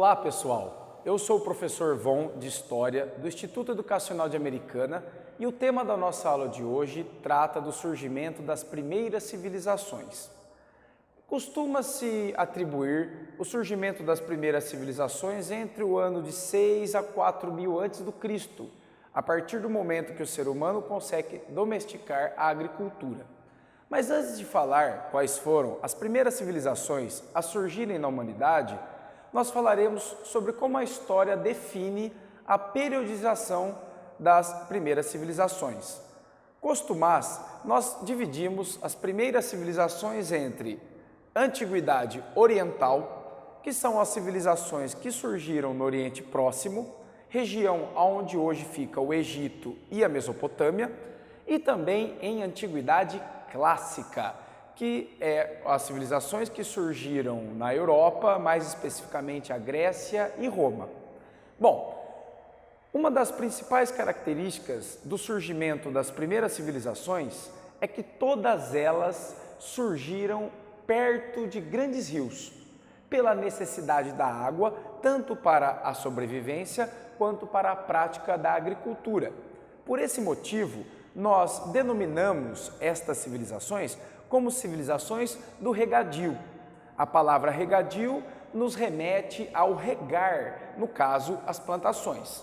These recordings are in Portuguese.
Olá pessoal, eu sou o professor Von de História do Instituto Educacional de Americana e o tema da nossa aula de hoje trata do surgimento das primeiras civilizações. Costuma-se atribuir o surgimento das primeiras civilizações entre o ano de 6 a 4.000 a.C., a partir do momento que o ser humano consegue domesticar a agricultura. Mas antes de falar quais foram as primeiras civilizações a surgirem na humanidade, nós falaremos sobre como a história define a periodização das primeiras civilizações. Costumaz, nós dividimos as primeiras civilizações entre Antiguidade Oriental, que são as civilizações que surgiram no Oriente Próximo, região onde hoje fica o Egito e a Mesopotâmia, e também em Antiguidade Clássica, que é as civilizações que surgiram na Europa, mais especificamente a Grécia e Roma. Bom, uma das principais características do surgimento das primeiras civilizações é que todas elas surgiram perto de grandes rios, pela necessidade da água, tanto para a sobrevivência quanto para a prática da agricultura. Por esse motivo, nós denominamos estas civilizações como civilizações do regadio. A palavra regadio nos remete ao regar, no caso, as plantações.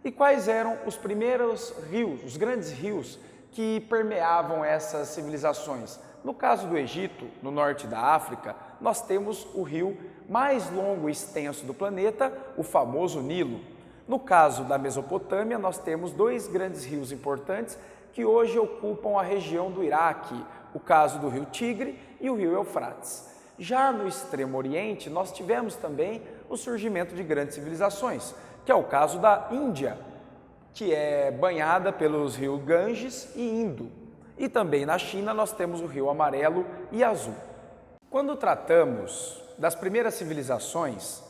E quais eram os primeiros rios, os grandes rios que permeavam essas civilizações? No caso do Egito, no norte da África, nós temos o rio mais longo e extenso do planeta, o famoso Nilo. No caso da Mesopotâmia, nós temos dois grandes rios importantes que hoje ocupam a região do Iraque, o caso do rio Tigre e o rio Eufrates. Já no extremo oriente, nós tivemos também o surgimento de grandes civilizações, que é o caso da Índia, que é banhada pelos rios Ganges e Indo. E também na China nós temos o rio Amarelo e Azul. Quando tratamos das primeiras civilizações,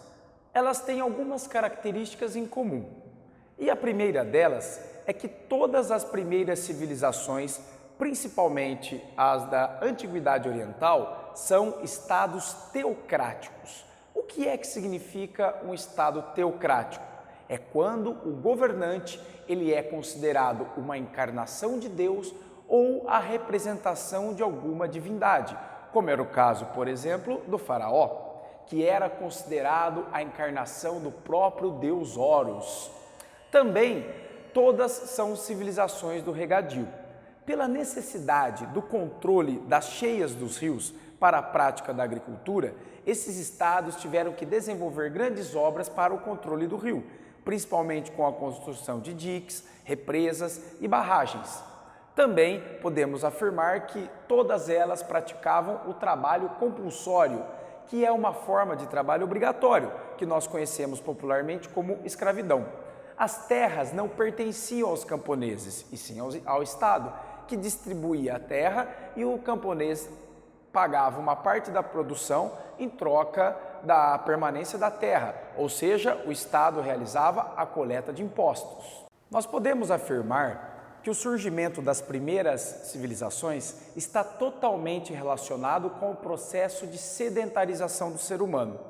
elas têm algumas características em comum. E a primeira delas é que todas as primeiras civilizações, principalmente as da Antiguidade Oriental, são estados teocráticos. O que é que significa um estado teocrático? É quando o governante ele é considerado uma encarnação de Deus ou a representação de alguma divindade, como era o caso, por exemplo, do faraó, que era considerado a encarnação do próprio deus Horus. Também todas são civilizações do regadio. Pela necessidade do controle das cheias dos rios para a prática da agricultura, esses estados tiveram que desenvolver grandes obras para o controle do rio, principalmente com a construção de diques, represas e barragens. Também podemos afirmar que todas elas praticavam o trabalho compulsório, que é uma forma de trabalho obrigatório, que nós conhecemos popularmente como escravidão. As terras não pertenciam aos camponeses, e sim ao Estado, que distribuía a terra e o camponês pagava uma parte da produção em troca da permanência da terra, ou seja, o Estado realizava a coleta de impostos. Nós podemos afirmar que o surgimento das primeiras civilizações está totalmente relacionado com o processo de sedentarização do ser humano.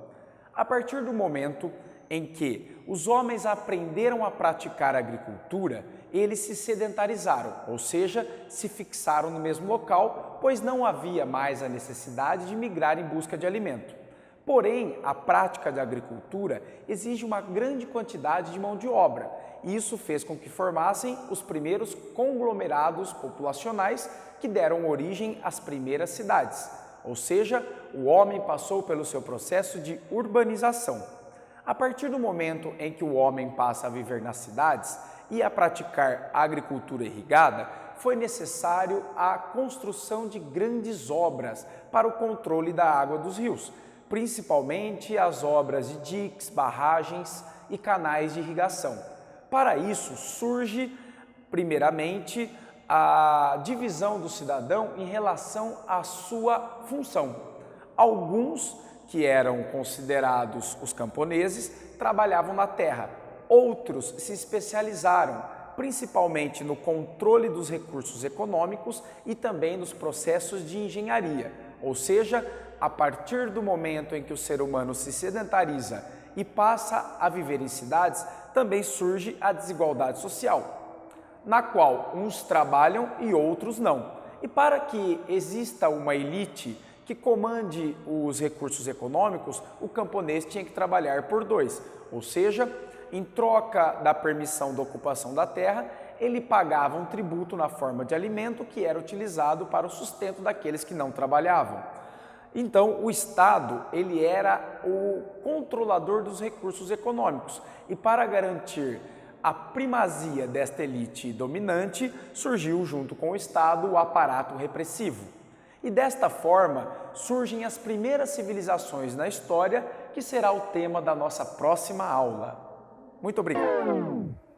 A partir do momento em que os homens aprenderam a praticar a agricultura, eles se sedentarizaram, ou seja, se fixaram no mesmo local, pois não havia mais a necessidade de migrar em busca de alimento. Porém, a prática da agricultura exige uma grande quantidade de mão de obra, e isso fez com que formassem os primeiros conglomerados populacionais que deram origem às primeiras cidades, ou seja, o homem passou pelo seu processo de urbanização. A partir do momento em que o homem passa a viver nas cidades e a praticar a agricultura irrigada, foi necessário a construção de grandes obras para o controle da água dos rios, principalmente as obras de diques, barragens e canais de irrigação. Para isso surge, primeiramente, a divisão do cidadão em relação à sua função. Alguns, que eram considerados os camponeses, trabalhavam na terra. Outros se especializaram, principalmente no controle dos recursos econômicos e também nos processos de engenharia, ou seja, a partir do momento em que o ser humano se sedentariza e passa a viver em cidades, também surge a desigualdade social, na qual uns trabalham e outros não. E para que exista uma elite que comande os recursos econômicos, o camponês tinha que trabalhar por dois, ou seja, em troca da permissão da ocupação da terra, ele pagava um tributo na forma de alimento que era utilizado para o sustento daqueles que não trabalhavam. Então, o Estado, ele era o controlador dos recursos econômicos e para garantir a primazia desta elite dominante, surgiu junto com o Estado o aparato repressivo. E desta forma, surgem as primeiras civilizações na história, que será o tema da nossa próxima aula. Muito obrigado!